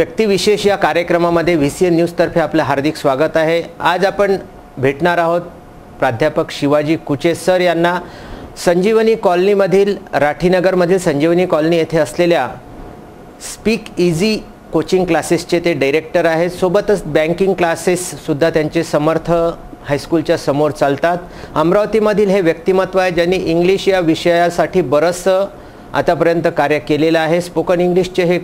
व्यक्तिविशेष या कार्यक्रमामध्ये VCN न्यूजतर्फे आपलं हार्दिक स्वागत आहे। आज आपण भेटणार आहोत प्राध्यापक शिवाजी कुचे सर यांना संजीवनी कॉलनीमधील राठीनगरमधील संजीवनी कॉलनी येथे असलेल्या स्पीक इझी कोचिंग क्लासेसचे ते डायरेक्टर आहेत। सोबतच बँकिंग क्लासेस सुद्धा त्यांचे समर्थ हायस्कूलच्या समोर चालतात। अमरावतीमधील हे व्यक्तिमत्व आहे ज्यांनी इंग्लिश या विषयासाठी बरंचसं आतापर्यंत कार्य केलेलं आहे। स्पोकन इंग्लिशचे हे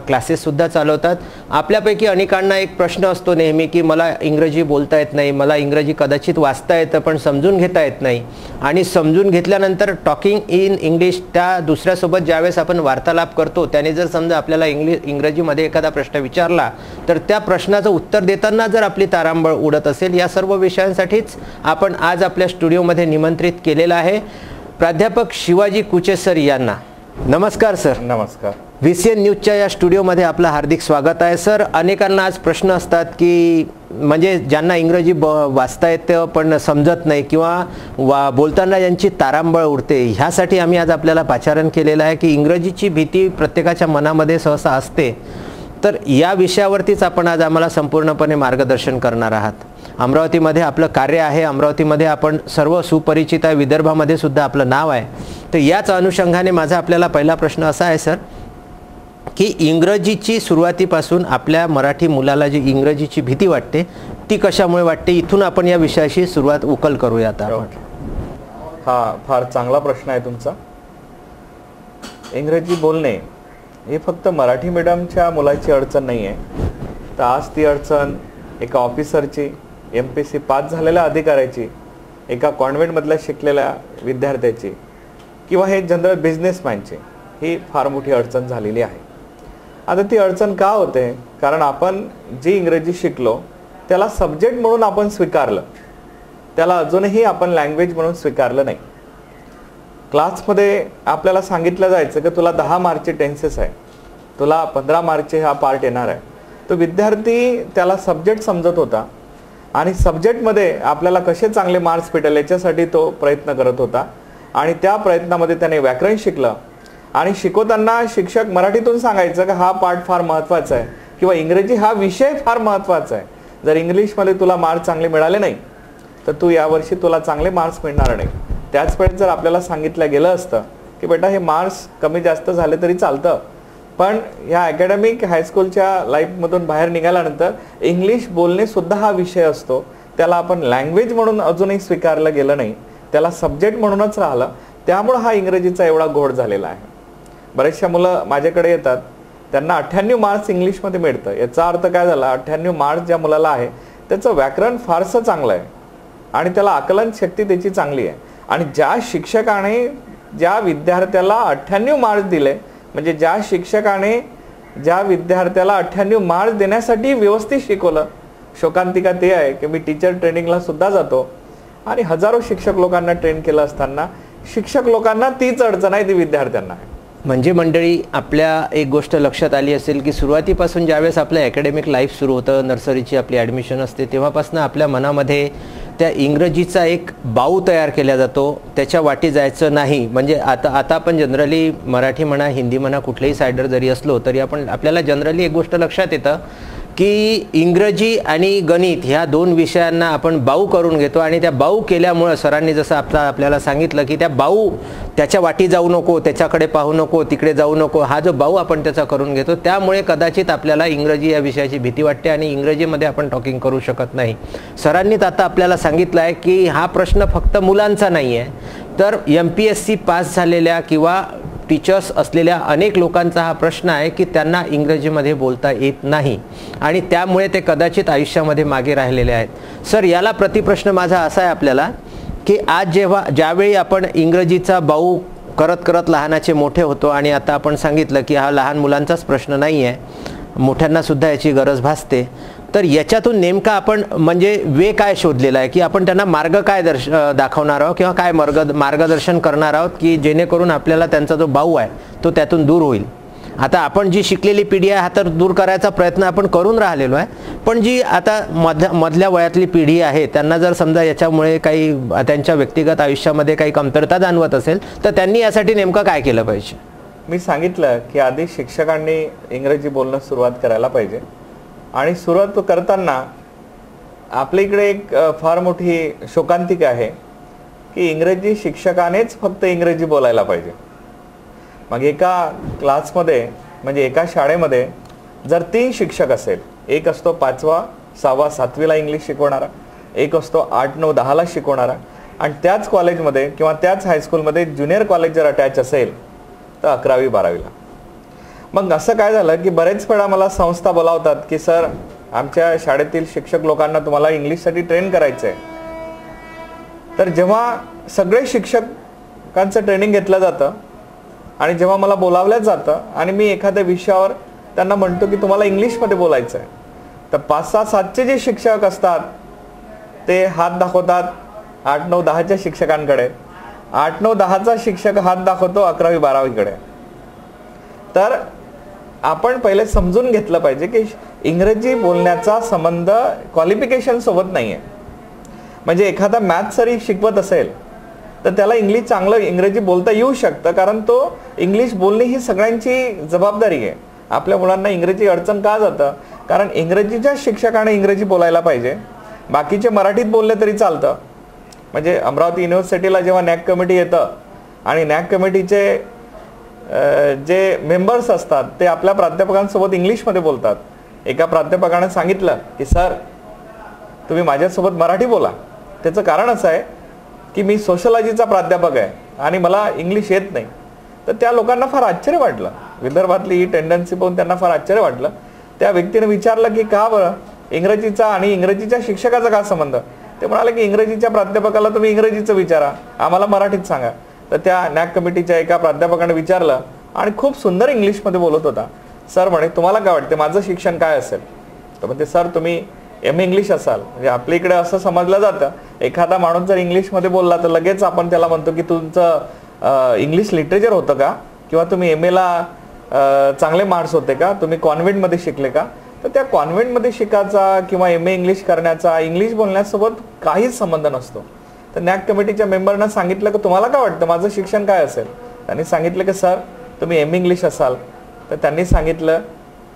क्लासेस सुद्धा चालवतात। आपल्यापैकी अनेकांना एक प्रश्न असतो नेहमी की मला इंग्रजी बोलता येत नाही, मला इंग्रजी कदाचित वाचता येतं पण समजून घेता येत नाही, आणि समजून घेतल्यानंतर टॉकिंग इन इंग्लिश त्या दुसऱ्यासोबत ज्यावेळेस आपण वार्तालाप करतो त्याने जर समजा आपल्याला इंग्रजीमध्ये एखादा प्रश्न विचारला तर त्या प्रश्नाचं उत्तर देताना जर आपली तारांबळ उडत असेल, या सर्व विषयांसाठीच आपण आज आपल्या स्टुडिओमध्ये निमंत्रित केलेलं आहे प्राध्यापक शिवाजी कुचे सर यांना। नमस्कार सर। नमस्कार। VCN न्यूजच्या या स्टुडिओमध्ये आपलं हार्दिक स्वागत आहे। सर, अनेकांना आज प्रश्न असतात की म्हणजे ज्यांना इंग्रजी वाचता येतं पण समजत नाही किंवा बोलताना यांची तारांबळ उडते, ह्यासाठी आम्ही आज आपल्याला पाचारण केलेलं आहे की इंग्रजीची भीती प्रत्येकाच्या मनामध्ये सहसा असते। तर या विषयावरतीच आपण आज आम्हाला संपूर्णपणे मार्गदर्शन करणार आहात। अमरावतीमध्ये आपलं कार्य आहे, अमरावतीमध्ये आपण सर्व सुपरिचित आहे, विदर्भामध्ये सुद्धा आपलं नाव आहे। तर याच अनुषंगाने माझा आपल्याला पहिला प्रश्न असा आहे सर की इंग्रजीची सुरुवातीपासून आपल्या मराठी मुलाला जी इंग्रजीची भीती वाटते ती कशामुळे वाटते, इथून आपण या विषयाशी सुरुवात उकल करूया आता। हा फार चांगला प्रश्न आहे तुमचा। इंग्रजी बोलणे हे फक्त मराठी मीडियमच्या मुलाची अडचण नाही आहे, तर आज ती अडचण एका ऑफिसरची, MPSC पास झालेल्या अधिकाऱ्याची, एका कॉन्व्हेंटमधल्या शिकलेल्या विद्यार्थ्याची किंवा हे जनरल बिझनेसमॅनची ही फार मोठी अडचण झालेली आहे। आता ती अडचण का होते, कारण आपण जी इंग्रजी शिकलो त्याला सब्जेक्ट म्हणून आपण स्वीकारलं, त्याला अजूनही आपण लँग्वेज म्हणून स्वीकारलं नाही। क्लासमध्ये आपल्याला सांगितलं जायचं की तुला 10 मार्कचे टेन्सेस आहे, तुला 15 मार्कचे हा पार्ट येणार आहे। तो विद्यार्थी त्याला सब्जेक्ट समजत होता आणि सब्जेक्टमध्ये आपल्याला कसे चांगले मार्क्स भेटेल याच्यासाठी तो प्रयत्न करत होता, आणि त्या प्रयत्नामध्ये त्याने व्याकरण शिकलं। आणि शिकवताना शिक्षक मराठीतून सांगायचं की हा पार्ट फार महत्त्वाचा आहे किंवा इंग्रजी हा विषय फार महत्त्वाचा आहे, जर इंग्लिशमध्ये तुला मार्क्स चांगले मिळाले नाही तर तू यावर्षी तुला चांगले मार्क्स मिळणार नाही। त्याच वेळेस जर आपल्याला सांगितलं गेलं असतं की बेटा हे मार्क्स कमी जास्त झाले तरी चालतं, पण ह्या अकॅडमिक हायस्कूलच्या लाईफमधून बाहेर निघाल्यानंतर इंग्लिश बोलणे सुद्धा हा विषय असतो, त्याला आपण लँग्वेज म्हणून अजूनही स्वीकारलं गेलं नाही, त्याला सब्जेक्ट म्हणूनच राहिलं, त्यामुळे हा इंग्रजीचा एवढा घोळ झालेला आहे। बरेचशा मुलं माझ्याकडे येतात, त्यांना 98 मार्क्स इंग्लिशमध्ये मिळतं, याचा अर्थ काय झाला, 98 मार्क्स ज्या मुलाला आहे त्याचं व्याकरण फारसं चांगलं आहे आणि त्याला आकलन शक्ती त्याची चांगली आहे, आणि ज्या शिक्षकाने ज्या विद्यार्थ्याला 98 मार्क्स दिले, म्हणजे ज्या शिक्षकाने ज्या विद्यार्थ्याला 98 मार्क्स देण्यासाठी व्यवस्थित शिकवलं, शोकांतिका ते आहे की मी टीचर ट्रेनिंगला सुद्धा जातो आणि हजारो शिक्षक लोकांना ट्रेन केलं असताना शिक्षक लोकांना तीच अडचण आहे, ती विद्यार्थ्यांना आहे। म्हणजे मंडळी, आपल्या एक गोष्ट लक्षात आली असेल की सुरुवातीपासून ज्यावेळेस आपलं अकॅडमिक लाईफ सुरू होतं, नर्सरीची आपली ॲडमिशन असते, तेव्हापासून आपल्या मनामध्ये त्या इंग्रजीचा एक बाऊ तयार केला जातो, त्याच्या वाटी जायचं नाही। म्हणजे आता आपण जनरली मराठी म्हणा, हिंदी म्हणा, कुठल्याही सायडर जरी असलो तरी आपल्याला जनरली एक गोष्ट लक्षात येतं की इंग्रजी आणि गणित ह्या 2 विषयांना आपण बाऊ करून घेतो, आणि त्या बाऊ केल्यामुळं सरांनी जसं आपल्याला सांगितलं की त्या बाऊ त्याच्या वाटी जाऊ नको, त्याच्याकडे पाहू नको, तिकडे जाऊ नको, हा जो बाऊ आपण त्याचा करून घेतो, त्यामुळे कदाचित आपल्याला इंग्रजी या विषयाची भीती वाटते आणि इंग्रजीमध्ये आपण टॉकिंग करू शकत नाही। सरांनीच आता आपल्याला सांगितलं आहे की हा प्रश्न फक्त मुलांचा नाही आहे, तर MPSC पास झालेल्या किंवा टीचर्स असलेल्या अनेक लोकांचा हा प्रश्न आहे की त्यांना इंग्रजीमध्ये बोलता येत नाही आणि त्यामुळे ते कदाचित आयुष्यामध्ये मागे राहिलेले आहेत। सर, याला प्रतिप्रश्न माझा असा आहे आपल्याला की आज ज्यावेळी आपण इंग्रजीचा बाऊ करत करत लहानाचे मोठे होतो, आणि आता आपण सांगितलं की हा लहान मुलांचाच प्रश्न नाही आहे, मोठ्यांना सुद्धा याची गरज भासते, तर याच्यातून नेमका आपण म्हणजे वे काय शोधलेला आहे की आपण त्यांना मार्ग काय दाखवणार आहोत किंवा काय मार्गदर्शन करणार आहोत की जेणेकरून आपल्याला त्यांचा जो बाऊ आहे तो त्यातून दूर होईल। आता आपण जी शिकलेली पिढी आहे हा तर दूर करायचा प्रयत्न आपण करून राहिलेलो आहे, पण जी आता मधल्या वयातली पिढी आहे त्यांना जर समजा याच्यामुळे काही त्यांच्या व्यक्तिगत आयुष्यामध्ये काही कमतरता जाणवत असेल तर त्यांनी यासाठी नेमकं काय केलं पाहिजे? मी सांगितलं की आधी शिक्षकांनी इंग्रजी बोलणं सुरुवात करायला पाहिजे आणि सुरुवात करताना आपल्या इकडे एक फार मोठी शोकांतिका आहे की इंग्रजी शिक्षकानेच फक्त इंग्रजी बोलायला पाहिजे. मग एका क्लासमध्ये म्हणजे एका शाळेमध्ये जर 3 शिक्षक असेल, एक असतो 5वा 6वा 7वीला इंग्लिश शिकवणारा, एक असतो 8 9 10ला शिकवणारा आणि त्याच कॉलेजमध्ये किंवा त्याच हायस्कूलमध्ये ज्युनियर कॉलेज जर अटॅच असेल तर 11वी 12वीला. मग असं काय झालं की बरेच वेळा मला संस्था बोलावतात की सर आमच्या शाळेतील शिक्षक लोकांना तुम्हाला इंग्लिशसाठी ट्रेन करायचं आहे. तर जेव्हा सगळे शिक्षकांचं ट्रेनिंग घेतलं जातं आणि जेव्हा मला बोलावलं जातं आणि मी एखाद्या विषयावर त्यांना म्हणतो की तुम्हाला इंग्लिशमध्ये बोलायचं आहे, तर 5 6 7चे जे शिक्षक असतात ते हात दाखवतात 8 9 10च्या शिक्षकांकडे, 8 9 10चा शिक्षक हात दाखवतो 11वी 12वीकडे. तर आपण पहिले समजून घेतलं पाहिजे की इंग्रजी बोलण्याचा संबंध क्वालिफिकेशन सोबत नाहीये. म्हणजे एखादा मॅथ्स जरी शिकवत असेल तर त्याला चांगलं इंग्रजी बोलता येऊ शकतं, कारण तो इंग्लिश बोलणे ही सगळ्यांची जबाबदारी आहे. आपल्या मुलांना इंग्रजी अडचण का जातं, कारण इंग्रजीच्या शिक्षकाने इंग्रजी बोलायला पाहिजे, बाकीचे मराठीत बोलले तरी चालतं. म्हणजे अमरावती युनिव्हर्सिटीला जेव्हा नॅक कमिटी येतं आणि नॅक कमिटीचे जे मेंबर्स असतात ते आपल्या प्राध्यापकांसोबत इंग्लिशमध्ये बोलतात. एका प्राध्यापकाने सांगितलं की सर तुम्ही माझ्यासोबत मराठी बोला. त्याचं कारण असं आहे की मी सोशलॉजीचा प्राध्यापक आहे आणि मला इंग्लिश येत नाही. तर त्या लोकांना फार आश्चर्य वाटलं, विदर्भातली ही टेंडन्सी पाहून त्यांना फार आश्चर्य वाटलं. त्या व्यक्तीने विचारलं की का बरं इंग्रजीचा आणि इंग्रजीच्या शिक्षकाचा का संबंध. ते म्हणाले की इंग्रजीच्या प्राध्यापकाला तुम्ही इंग्रजीचं विचारा, आम्हाला मराठीत सांगा. तर त्या नॅक कमिटीच्या एका प्राध्यापकाने विचारलं आणि खूप सुंदर इंग्लिशमध्ये बोलत होता. सर म्हणे तुम्हाला काय वाटते माझं शिक्षण काय असेल. तर म्हणते सर तुम्ही MA इंग्लिश असाल. म्हणजे आपल्या इकडे असं समजलं जातं एखादा माणूस जर इंग्लिशमध्ये बोलला तर लगेच आपण त्याला म्हणतो की तुमचं इंग्लिश लिटरेचर होतं का, किंवा तुम्ही MAला चांगले मार्क्स होते का, तुम्ही कॉन्व्हेंटमध्ये शिकले का. तर त्या कॉन्व्हेंटमध्ये शिकायचा किंवा MA इंग्लिश करण्याचा इंग्लिश बोलण्यासोबत काहीच संबंध नसतो. तर नॅक कमिटीच्या मेंबरना सांगितलं की तुम्हाला काय वाटतं माझं शिक्षण काय असेल. त्यांनी सांगितलं की सर तुम्ही MA इंग्लिश असाल. तर त्यांनी सांगितलं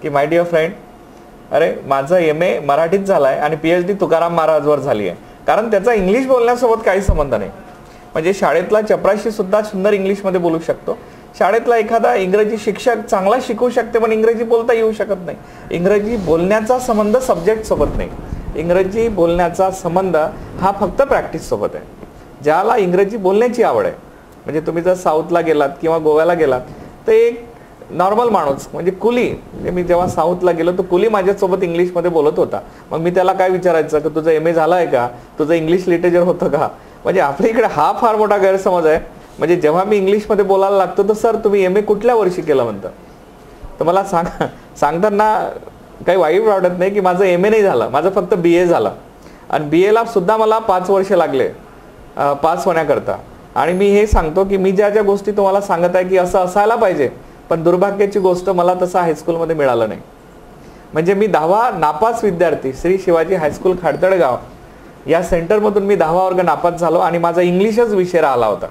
की माय डिअर फ्रेंड, अरे माझं MA मराठीत झालाय आणि PhD तुकाराम महाराजवर झाली आहे, कारण त्याचा इंग्लिश बोलण्यासोबत काही संबंध नाही. म्हणजे शाळेतला चपराशी सुद्धा सुंदर इंग्लिशमध्ये बोलू शकतो. शाळेतला एखादा इंग्रजी शिक्षक चांगला शिकवू शकते पण इंग्रजी बोलता येऊ शकत नाही. इंग्रजी बोलण्याचा संबंध सब्जेक्ट सोबत नाही. इंग्रजी बोलण्याचा संबंध हा फक्त प्रॅक्टिस सोबत आहे. ज्याला इंग्रजी बोलण्याची आवड आहे, म्हणजे तुम्ही जर साऊथला गेलात किंवा गोव्याला गेलात तर एक नॉर्मल माणूस म्हणजे कुली, म्हणजे मी जेव्हा साऊथला गेलो तर कुली माझ्यासोबत इंग्लिशमध्ये बोलत होता. मग मी त्याला काय विचारायचं की तुझं MA झालं आहे का, तुझं इंग्लिश लिटरेचर होतं का. म्हणजे आपल्या इकडे हा फार मोठा गैरसमज आहे. म्हणजे जेव्हा मी इंग्लिशमध्ये बोलायला लागतो तर सर तुम्ही MA कुठल्या वर्षी केलं म्हणतं. तर मला सांगताना काही वाईट वाटत नाही की माझं MA नाही झालं, माझं फक्त BA झालं. आणि BAला सुद्धा मला 5 वर्ष लागले पास होण्याकरता. आणि मी हे सांगतो की मी ज्या ज्या गोष्टी तुम्हाला सांगत आहे की असं असायला पाहिजे, पण दुर्भाग्याची गोष्ट मला तसं हायस्कूलमध्ये मिळालं नाही. म्हणजे मी 10वा नापास विद्यार्थी श्री शिवाजी हायस्कूल खाडतळगाव या सेंटरमधून मी 10वा वर्ग नापास झालो आणि माझा इंग्लिशच विषय राहिला होता.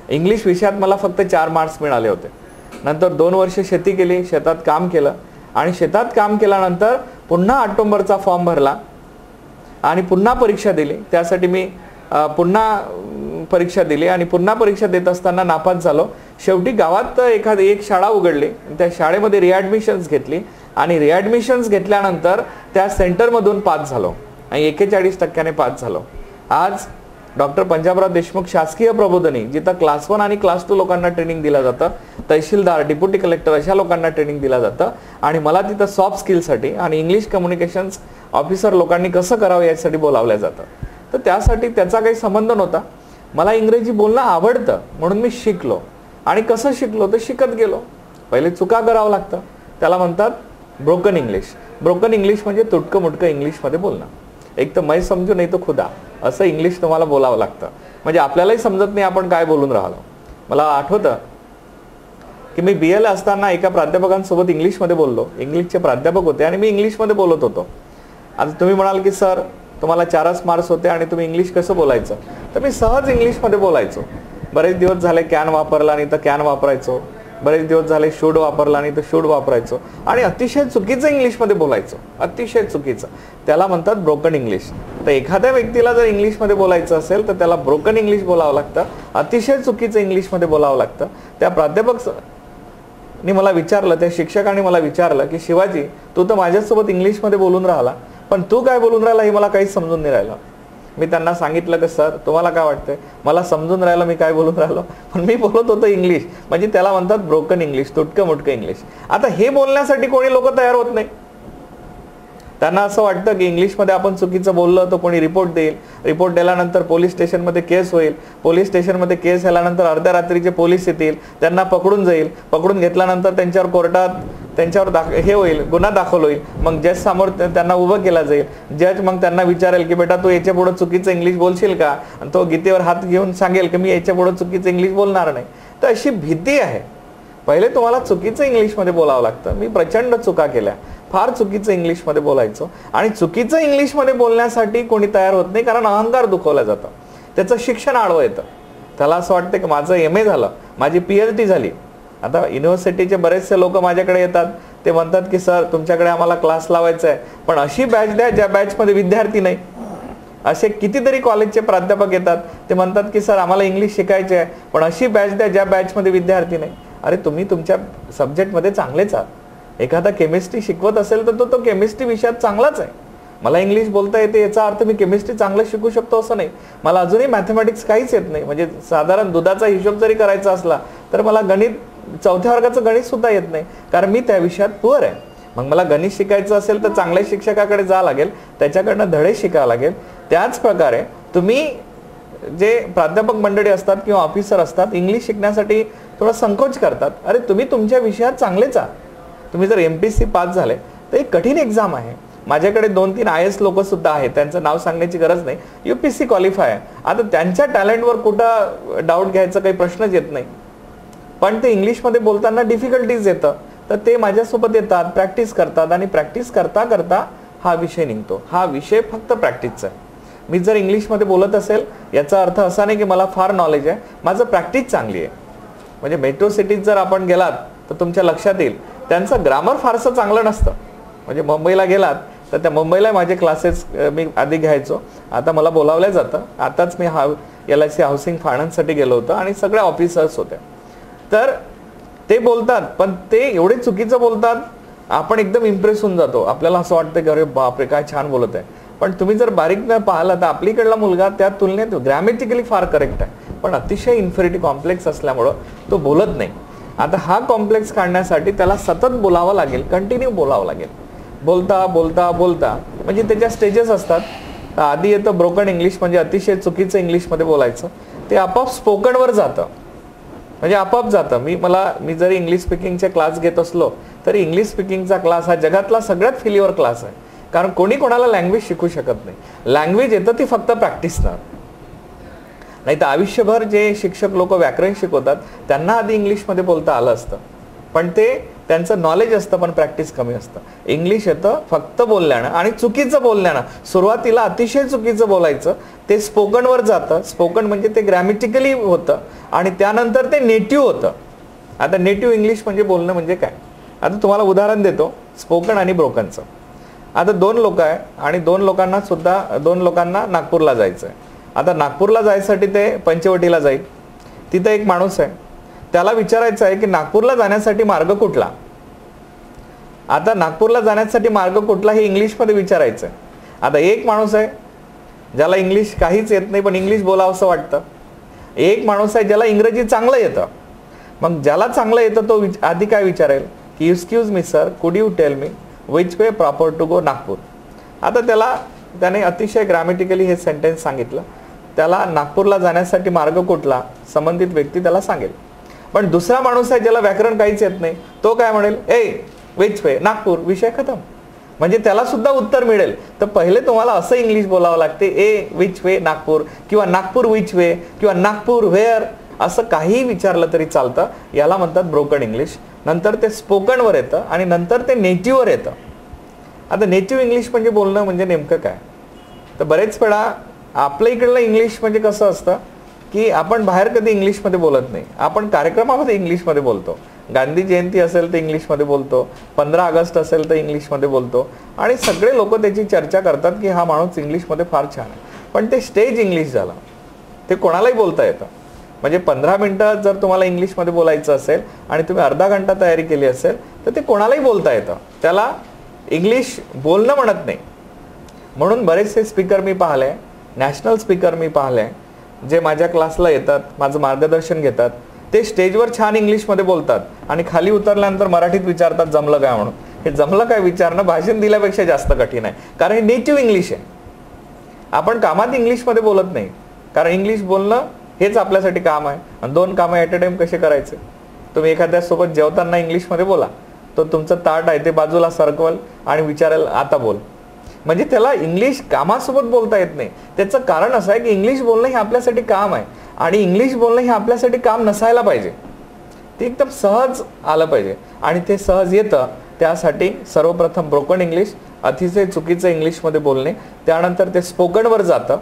इंग्लिश विषयात मला फक्त 4 मार्क्स मिळाले होते. नंतर 2 वर्ष शेती केली, शेतात काम केलं आणि शेतात काम केल्यानंतर पुन्हा ऑक्टोबरचा फॉर्म भरला आणि पुन्हा परीक्षा दिली. त्यासाठी मी पुन्हा परीक्षा दिली आणि पुन्हा परीक्षा देत असताना नापास झालो. शेवटी गावात एक शाळा उघडली, त्या शाळेमध्ये रिॲडमिशन्स घेतली आणि रिॲडमिशन्स घेतल्यानंतर त्या सेंटरमधून पास झालो आणि 41% पास झालो. आज डॉक्टर पंजाबराव देशमुख शासकीय प्रबोधिनी, जिथं क्लास 1 आणि क्लास 2 लोकांना ट्रेनिंग दिलं जातं, तहसीलदार, डेप्युटी कलेक्टर अशा लोकांना ट्रेनिंग दिलं जातं आणि मला तिथं सॉफ्ट स्किलसाठी आणि इंग्लिश कम्युनिकेशन्स ऑफिसर लोकांनी कसं करावं यासाठी बोलावलं जातं. तर त्यासाठी त्याचा काही संबंध नव्हता. मला इंग्रजी बोलणं आवडतं म्हणून मी शिकलो. आणि कसं शिकलो तर शिकत गेलो. पहिले चुका करावं लागतं, त्याला म्हणतात ब्रोकन इंग्लिश. ब्रोकन इंग्लिश म्हणजे तुटकं मुटकं इंग्लिशमध्ये बोलणं. एक तर मैं समजू नाही तो खुदा असं इंग्लिश तुम्हाला बोलावं लागतं. म्हणजे आपल्यालाही समजत नाही आपण काय बोलून राहिलो. मला आठवतं की मी BAला असताना एका प्राध्यापकांसोबत इंग्लिशमध्ये बोललो. इंग्लिशचे प्राध्यापक होते आणि मी इंग्लिशमध्ये बोलत होतो. आता तुम्ही म्हणाल की सर तुम्हाला 4च मार्क्स होते आणि तुम्ही इंग्लिश कसं बोलायचं. तर मी सहज इंग्लिशमध्ये बोलायचो. बरेच दिवस झाले कॅन वापरला नाही तर कॅन वापरायचो. बरेच दिवस झाले शूड वापरला नाही तर शूड वापरायचो आणि अतिशय चुकीचं इंग्लिशमध्ये बोलायचो, अतिशय चुकीचं. त्याला म्हणतात ब्रोकन इंग्लिश. तर एखाद्या व्यक्तीला जर इंग्लिशमध्ये बोलायचं असेल तर त्याला ब्रोकन इंग्लिश बोलावं लागतं, अतिशय चुकीचं इंग्लिशमध्ये बोलावं लागतं. त्या प्राध्यापकांनी मला विचारलं, त्या शिक्षकांनी मला विचारलं की शिवाजी, तू तर माझ्यासोबत इंग्लिशमध्ये बोलून राहिला, पण तू काय बोलून राहिला हे मला काहीच समजून नाही राहिलं. मी त्यांना सांगितलं की सर, तुम्हाला काय वाटतंय, मला समजून राहिलं मी काय बोलून राहिलो, पण मी बोलत होतो इंग्लिश. म्हणजे त्याला म्हणतात ब्रोकन इंग्लिश, तुटकं मुटकं इंग्लिश. आता हे बोलण्यासाठी कोणी लोक तयार होत नाही. त्यांना असं वाटतं की इंग्लिशमध्ये आपण चुकीचं बोललं तर कोणी रिपोर्ट देईल, रिपोर्ट दिल्यानंतर पोलीस स्टेशनमध्ये केस होईल, पोलीस स्टेशनमध्ये केस झाल्यानंतर अर्ध्या रात्रीचे पोलीस येतील, त्यांना पकडून जाईल, पकडून घेतल्यानंतर त्यांच्यावर कोर्टात त्यांच्यावर हे होईल, गुन्हा दाखल होईल. मग जज समोर त्यांना उभं केलं जाईल. जज मग त्यांना विचारेल की बेटा तू याच्या पुढे चुकीचं इंग्लिश बोलशील का, आणि तो गीतेवर हात घेऊन सांगेल की मी याच्या पुढे चुकीचं इंग्लिश बोलणार नाही. तर अशी भीती आहे. पहिले तुम्हाला चुकीचं इंग्लिशमध्ये बोलावं लागतं. मी प्रचंड चुका केल्या, फार चुकीचं इंग्लिशमध्ये बोलायचो आणि चुकीचं इंग्लिशमध्ये बोलण्यासाठी कोणी तयार होत नाही, कारण अहंकार दुखवला जातं, त्याचं शिक्षण आडवं येतं. त्याला असं वाटतं की माझं MA झालं, माझी PhD झाली. आता युनिव्हर्सिटीचे बरेचसे लोक माझ्याकडे येतात, ते म्हणतात की सर तुमच्याकडे आम्हाला क्लास लावायचा आहे, पण अशी बॅच द्या ज्या बॅचमध्ये विद्यार्थी नाही. असे कितीतरी कॉलेजचे प्राध्यापक येतात, ते म्हणतात की सर आम्हाला इंग्लिश शिकायचे आहे, पण अशी बॅच द्या ज्या बॅचमध्ये विद्यार्थी नाही. अरे तुम्ही तुमच्या सब्जेक्टमध्ये चांगलेच आहात. एखादा केमिस्ट्री शिकवत असेल तर तो केमिस्ट्री विषयात चांगलाच आहे. मला इंग्लिश बोलता येते याचा अर्थ मी केमिस्ट्री चांगलं शिकू शकतो असं नाही. मला अजूनही मॅथमॅटिक्स काहीच येत नाही. म्हणजे साधारण दुधाचा हिशोब जरी करायचा असला तर मला गणित, 4थ्या वर्गाचं गणित सुद्धा येत नाही, कारण मी त्या विषयात पुअर आहे. मग मला गणित शिकायचं असेल तर चांगल्या शिक्षकाकडे जावं लागेल, त्याच्याकडनं धडे शिकावं लागेल. त्याच प्रकारे तुम्ही जे प्राध्यापक मंडळी असतात किंवा ऑफिसर असतात, इंग्लिश शिकण्यासाठी थोडा संकोच करतात. अरे तुम्ही तुमच्या विषयात चांगलेच आहात. तुम्ही जर MPSC पास झाले तर एक कठीण एक्झाम आहे. माझ्याकडे 2-3 IAS लोक सुद्धा आहेत, त्यांचं नाव सांगण्याची गरज नाही, UPSC क्वालिफाय आहे. आता त्यांच्या टॅलेंटवर कुठं डाऊट घ्यायचा काही प्रश्नच येत नाही, पण ते इंग्लिशमध्ये बोलताना डिफिकल्टीज येतं. तर ते माझ्यासोबत येतात, प्रॅक्टिस करतात आणि प्रॅक्टिस करता करता हा विषय निघतो. हा विषय फक्त प्रॅक्टिसचा आहे. मी जर इंग्लिशमध्ये बोलत असेल याचा अर्थ असा नाही की मला फार नॉलेज आहे, माझं प्रॅक्टिस चांगली आहे. म्हणजे मेट्रो सिटीत जर आपण गेलात तर तुमच्या लक्षात येईल त्यांचं ग्रामर फारसं चांगलं नसतं. म्हणजे मुंबईला गेलात तर त्या मुंबईला माझे क्लासेस मी आधी घ्यायचो, आता मला बोलावलं जातं. आताच मी LIC हाऊसिंग फायनान्ससाठी गेलो होतो आणि सगळे ऑफिसर्स होते. तर ते बोलतात, पण ते एवढे चुकीचं बोलतात, आपण एकदम इम्प्रेस होऊन जातो. आपल्याला असं वाटतं की अरे बापरे काय छान बोलत आहे. पण तुम्ही जर बारीक पाहिला तर आपलीकडला मुलगा त्या तुलनेत ग्रॅमॅटिकली फार करेक्ट आहे, पण अतिशय इन्फेरिटी कॉम्प्लेक्स असल्यामुळं तो बोलत नाही. आता हा कॉम्प्लेक्स काढण्यासाठी त्याला सतत बोलावं लागेल, कंटिन्यू बोलावं लागेल. बोलता बोलता बोलता म्हणजे त्याच्या स्टेजेस असतात. आधी येतं ब्रोकन इंग्लिश, म्हणजे अतिशय चुकीचं इंग्लिशमध्ये बोलायचं. ते आपोआप स्पोकनवर जातं, म्हणजे आपोआप जातं. मी जरी इंग्लिश स्पीकिंगचे क्लास घेत असलो तरी इंग्लिश स्पीकिंगचा क्लास हा जगातला सगळ्यात फेल्युअर क्लास आहे, कारण कोणी कोणाला लँग्वेज शिकू शकत नाही. लँग्वेज येतं ती फक्त प्रॅक्टिसनं. नाही तर आयुष्यभर जे शिक्षक लोक व्याकरण शिकवतात त्यांना आधी इंग्लिशमध्ये बोलता आलं असतं, पण ते त्यांचं नॉलेज असतं, पण प्रॅक्टिस कमी असतं. इंग्लिश येतं फक्त बोलण्यानं आणि चुकीचं बोलण्यानं. सुरुवातीला अतिशय चुकीचं बोलायचं, ते स्पोकनवर जातं. स्पोकन म्हणजे ते ग्रॅमॅटिकली होतं आणि त्यानंतर ते नेटिव्ह होतं. आता नेटिव्ह इंग्लिश म्हणजे बोलणं म्हणजे काय, आता तुम्हाला उदाहरण देतो स्पोकन आणि ब्रोकनचं. आता 2 लोक आहे आणि 2 लोकांना नागपूरला जायचं आहे. आता नागपूरला जायसाठी ते पंचवटीला जाईल. तिथे एक माणूस आहे, त्याला विचारायचं आहे की नागपूरला जाण्यासाठी मार्ग कुठला. आता नागपूरला जाण्यासाठी मार्ग कुठला हे इंग्लिशमध्ये विचारायचं आहे. आता एक माणूस आहे ज्याला इंग्लिश काहीच येत नाही पण इंग्लिश बोलावं असं वाटतं. एक माणूस आहे ज्याला इंग्रजी चांगलं येतं. मग ज्याला चांगलं येतं तो आधी काय विचारेल की excuse me sir, could you tell me which way proper to go Nagpur. आता त्याने अतिशय ग्रॅमॅटिकली हे सेंटेन्स सांगितलं. त्याला नागपूरला जाण्यासाठी मार्ग कुठला संबंधित व्यक्ती त्याला सांगेल. पण दुसरा माणूस आहे ज्याला व्याकरण काहीच येत नाही, तो काय म्हणेल, विच वे नागपूर, विषय खतम. म्हणजे त्याला सुद्धा उत्तर मिळेल. तर पहिले तुम्हाला असं इंग्लिश बोलावं लागते, विच वे नागपूर, किंवा नागपूर विच वे, किंवा नागपूर व्हेअर, असं काही विचारलं तरी चालतं. याला म्हणतात ब्रोकन इंग्लिश. नंतर ते स्पोकनवर येतं आणि नंतर ते नेटिव्हवर येतं. आता नेटिव्ह इंग्लिश म्हणजे बोलणं म्हणजे नेमकं काय, तर बरेच वेळा आपल्या इकडलं इंग्लिश म्हणजे कसं असतं की आपण बाहेर कधी इंग्लिशमध्ये बोलत नाही, आपण कार्यक्रमामध्ये इंग्लिशमध्ये बोलतो. गांधी जयंती असेल तर इंग्लिशमध्ये बोलतो, 15 ऑगस्ट असेल तर इंग्लिशमध्ये बोलतो आणि सगळे लोक त्याची चर्चा करतात की हा माणूस इंग्लिशमध्ये फार छान आहे. पण ते स्टेज इंग्लिश झालं, ते कोणालाही बोलता येतं. म्हणजे 15 मिनिटं जर तुम्हाला इंग्लिशमध्ये बोलायचं असेल आणि तुम्ही अर्धा घंटा तयारी केली असेल तर ते कोणालाही बोलता येतं, त्याला इंग्लिश बोलणं म्हणत नाही. म्हणून बरेचसे स्पीकर मी पाहिले, नॅशनल स्पीकर मी पाहिले, जे माझ्या क्लासला येतात, माझं मार्गदर्शन घेतात, ते स्टेजवर छान इंग्लिशमध्ये बोलतात आणि खाली उतरल्यानंतर मराठीत विचारतात जमलं काय म्हणून. हे जमलं काय विचारणं भाषण दिल्यापेक्षा जास्त कठीण आहे, कारण हे नेटिव्ह इंग्लिश आहे. आपण कामात इंग्लिशमध्ये बोलत नाही, कारण इंग्लिश बोलणं हेच आपल्यासाठी काम आहे. आणि 2 कामं ॲट अ टाइम कसे करायचे? तुम्ही एखाद्यासोबत जेवताना इंग्लिशमध्ये बोला, तो तुमचं ताट आहे ते बाजूला सरकवल आणि विचारेल आता बोल. म्हणजे त्याला इंग्लिश कामासोबत बोलता येत नाही. त्याचं कारण असं आहे की इंग्लिश बोलणं हे आपल्यासाठी काम आहे आणि इंग्लिश बोलणं हे आपल्यासाठी काम नसायला पाहिजे. ते एकदम सहज आलं पाहिजे आणि ते सहज येतं. त्यासाठी सर्वप्रथम ब्रोकन इंग्लिश, अतिशय चुकीचं इंग्लिशमध्ये बोलणे, त्यानंतर ते स्पोकनवर जातं,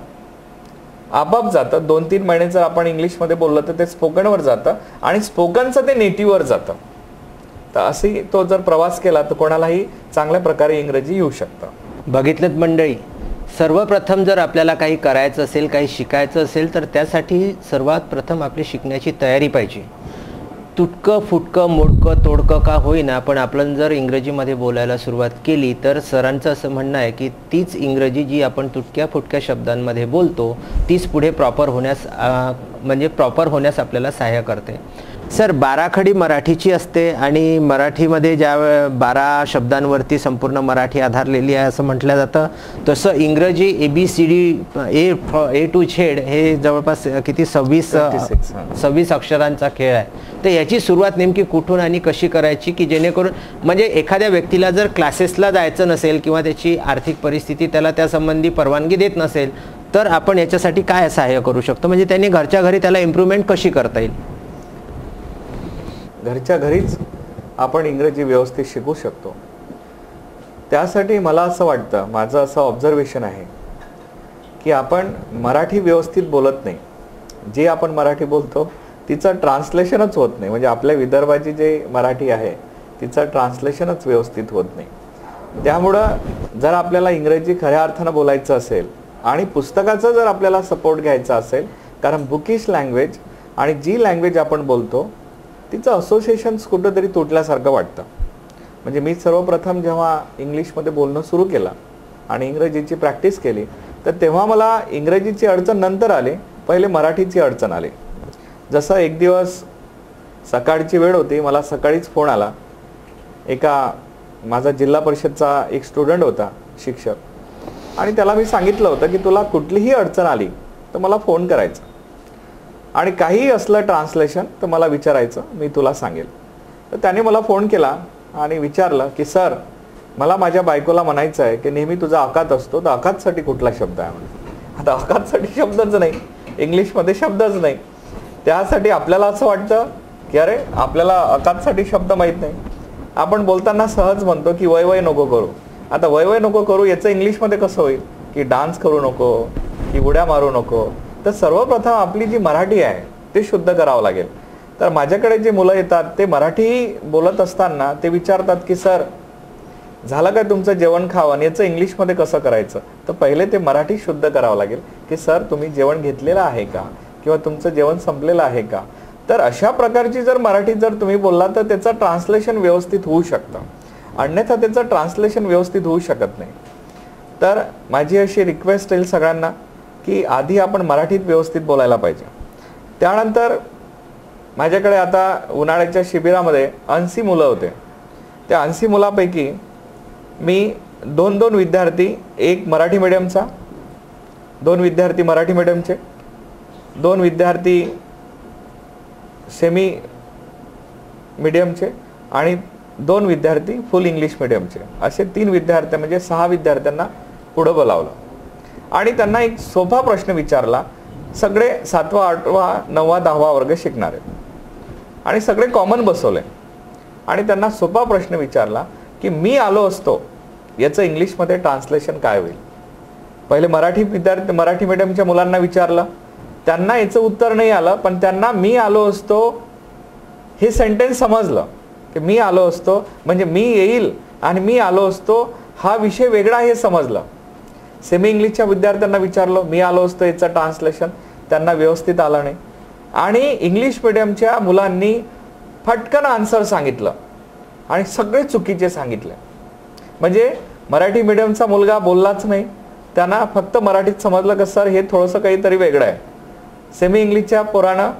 आपाप जातं. 2-3 महिने जर आपण इंग्लिशमध्ये बोललं तर ते स्पोकनवर जातं आणि स्पोकनचं ते नेटिव्हवर जातं. तर अशी तो जर प्रवास केला तर कोणालाही चांगल्या प्रकारे इंग्रजी येऊ शकतं. बघितलं मंडळी, सर्वप्रथम जर आपल्याला काही करायचं असेल, काही शिकायचं असेल तर त्यासाठी सर्वात प्रथम आपली शिकण्याची तयारी पाहिजे. तुटकं फुटकं मोडकं तोडकं का होईना, पण आपण जर इंग्रजीमध्ये बोलायला सुरुवात केली तर सरांचं असं म्हणणं आहे की तीच इंग्रजी जी आपण तुटक्या फुटक्या शब्दांमध्ये बोलतो तीच पुढे प्रॉपर होण्यास आपल्याला सहाय्य करते. सर, 12 खडी मराठीची असते आणि मराठीमध्ये ज्या 12 शब्दांवरती संपूर्ण मराठी आधारलेली आहे असं म्हटलं जातं, तसं इंग्रजी ABCD A to Z हे जवळपास किती 26 अक्षरांचा खेळ आहे. तर याची सुरुवात नेमकी कुठून आणि कशी करायची की जेणेकरून म्हणजे एखाद्या व्यक्तीला जर क्लासेसला जायचं नसेल किंवा त्याची आर्थिक परिस्थिती त्याला त्यासंबंधी परवानगी देत नसेल तर आपण याच्यासाठी काय सहाय्य करू शकतो, म्हणजे त्यांनी घरच्या घरी त्याला इम्प्रूव्हमेंट कशी करता येईल? घरच्या घरीच आपण इंग्रजी व्यवस्थित शिकू शकतो. त्यासाठी मला असं वाटतं, माझं असं ऑब्झर्वेशन आहे की आपण मराठी व्यवस्थित बोलत नाही. जे आपण मराठी बोलतो तिचं ट्रान्सलेशनच होत नाही. म्हणजे आपल्या विदर्भाची जे मराठी आहे तिचं ट्रान्सलेशनच व्यवस्थित होत नाही. त्यामुळं जर आपल्याला इंग्रजी खऱ्या अर्थानं बोलायचं असेल आणि पुस्तकाचा जर आपल्याला सपोर्ट घ्यायचा असेल, कारण बुकिश लँग्वेज आणि जी लँग्वेज आपण बोलतो तिचं असोसिएशन्स कुठंतरी तुटल्यासारखं वाटतं. म्हणजे मी सर्वप्रथम जेव्हा इंग्लिशमध्ये बोलणं सुरू केलं आणि इंग्रजीची प्रॅक्टिस केली तर तेव्हा मला इंग्रजीची अडचण नंतर आली, पहिले मराठीची अडचण आली. जसं एक दिवस सकाळची वेळ होती, मला सकाळीच फोन आला. एका माझा जिल्हा परिषदचा एक स्टुडंट होता, शिक्षक, आणि त्याला मी सांगितलं होतं की तुला कुठलीही अडचण आली तर मला फोन करायचा आणि काहीही असलं ट्रान्सलेशन तर मला विचारायचं, मी तुला सांगेल. तर त्याने मला फोन केला आणि विचारलं की सर, मला माझ्या बायकोला म्हणायचं आहे की नेहमी तुझा अकात असतो, तर अकातसाठी कुठला शब्द आहे म्हणून. आता अकातसाठी शब्दच नाही, इंग्लिशमध्ये शब्दच नाही. त्यासाठी आपल्याला असं वाटतं की अरे आपल्याला अकातसाठी शब्द माहीत नाही. आपण बोलताना सहज म्हणतो की वय वय नको करू. आता वय वय नको करू याचं इंग्लिशमध्ये कसं होईल की डान्स करू नको, की उड्या मारू नको. तर सर्वप्रथम आपली जी मराठी आहे ते शुद्ध करावं लागेल. तर माझ्याकडे जे मुलं येतात ते मराठी बोलत असताना ते विचारतात की सर झालं काय तुमचं जेवण खावण, याचं इंग्लिशमध्ये कसं करायचं. तर पहिले ते मराठी शुद्ध करावं लागेल की सर तुम्ही जेवण घेतलेलं आहे का, किंवा तुमचं जेवण संपलेलं आहे का. तर अशा प्रकारची जर मराठी जर तुम्ही बोलला तर त्याचं ट्रान्सलेशन व्यवस्थित होऊ शकतं, अन्यथा त्याचं ट्रान्सलेशन व्यवस्थित होऊ शकत नाही. तर माझी अशी रिक्वेस्ट येईल सगळ्यांना की आधी आपण मराठीत व्यवस्थित बोलायला पाहिजे. त्यानंतर माझ्याकडे आता उन्हाळ्याच्या शिबिरामध्ये 80 मुलं होते. त्या 80 मुलापैकी मी 2 विद्यार्थी, एक मराठी मीडियमचा, 2 विद्यार्थी मराठी मीडियमचे, 2 विद्यार्थी सेमी मीडियमचे आणि 2 विद्यार्थी फुल इंग्लिश मीडियमचे, असे 3 विद्यार्थी म्हणजे 6 विद्यार्थ्यांना पुढं बोलावलं आणि त्यांना एक सोपा प्रश्न विचारला. सगळे 7वा 8वा 9वा 10वा वर्ग शिकणारे आणि सगळे कॉमन बसवले आणि त्यांना सोपा प्रश्न विचारला की मी आलो असतो याचं इंग्लिशमध्ये ट्रान्सलेशन काय होईल. पहिले मराठी विद्यार्थी मराठी मीडियमच्या मुलांना विचारलं, त्यांना याचं उत्तर नाही आलं, पण त्यांना मी आलो असतो हे सेंटेन्स समजलं. की मी आलो असतो म्हणजे मी येईल आणि मी आलो असतो हा विषय वेगळा हे समजलं. सेमी इंग्लिशच्या विद्यार्थ्यांना विचारलं मी आलो असतो याचं ट्रान्सलेशन, त्यांना व्यवस्थित आलं नाही. आणि इंग्लिश मिडियमच्या मुलांनी फटकन आन्सर सांगितलं आणि सगळे चुकीचे सांगितले. म्हणजे मराठी मिडियमचा मुलगा बोललाच नाही, त्यांना फक्त मराठीत समजलं की सर हे थोडंसं काहीतरी वेगळं आहे. सेमी इंग्लिशच्या पोरानं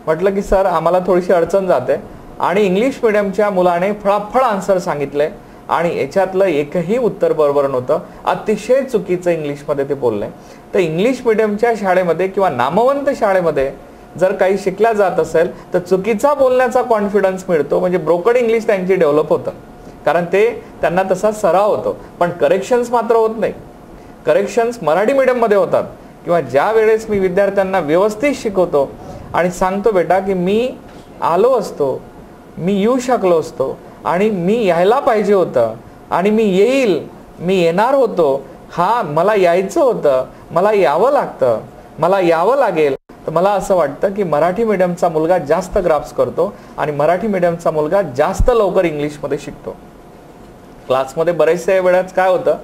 म्हटलं की सर आम्हाला थोडीशी अडचण जाते, आणि इंग्लिश मिडियमच्या मुलाने फळाफळ आन्सर सांगितले आणि याच्यातलं एकही उत्तर बरोबर नव्हतं. अतिशय चुकीचं इंग्लिशमध्ये ते बोलले. तर इंग्लिश मिडियमच्या शाळेमध्ये किंवा नामवंत शाळेमध्ये जर काही शिकल्या जात असेल तर चुकीचा बोलण्याचा कॉन्फिडन्स मिळतो, म्हणजे ब्रोकन इंग्लिश त्यांची डेव्हलप होतं, कारण ते त्यांना तसा सराव होतो. पण करेक्शन्स मात्र होत नाही. करेक्शन्स मराठी मिडियममध्ये होतात. किंवा ज्या वेळेस मी विद्यार्थ्यांना व्यवस्थित शिकवतो आणि सांगतो बेटा की मी आलो असतो, मी येऊ शकलो असतो आणि मी यायला पाहिजे होतं आणि मी येईल, मी येणार होतो, हा मला यायचं होतं, मला यावं लागतं, मला यावं लागेल, तर मला असं वाटतं की मराठी मिडियमचा मुलगा जास्त ग्राफ्स करतो आणि मराठी मिडियमचा मुलगा जास्त लवकर इंग्लिशमध्ये शिकतो. क्लासमध्ये बरेचसे वेळेस काय होतं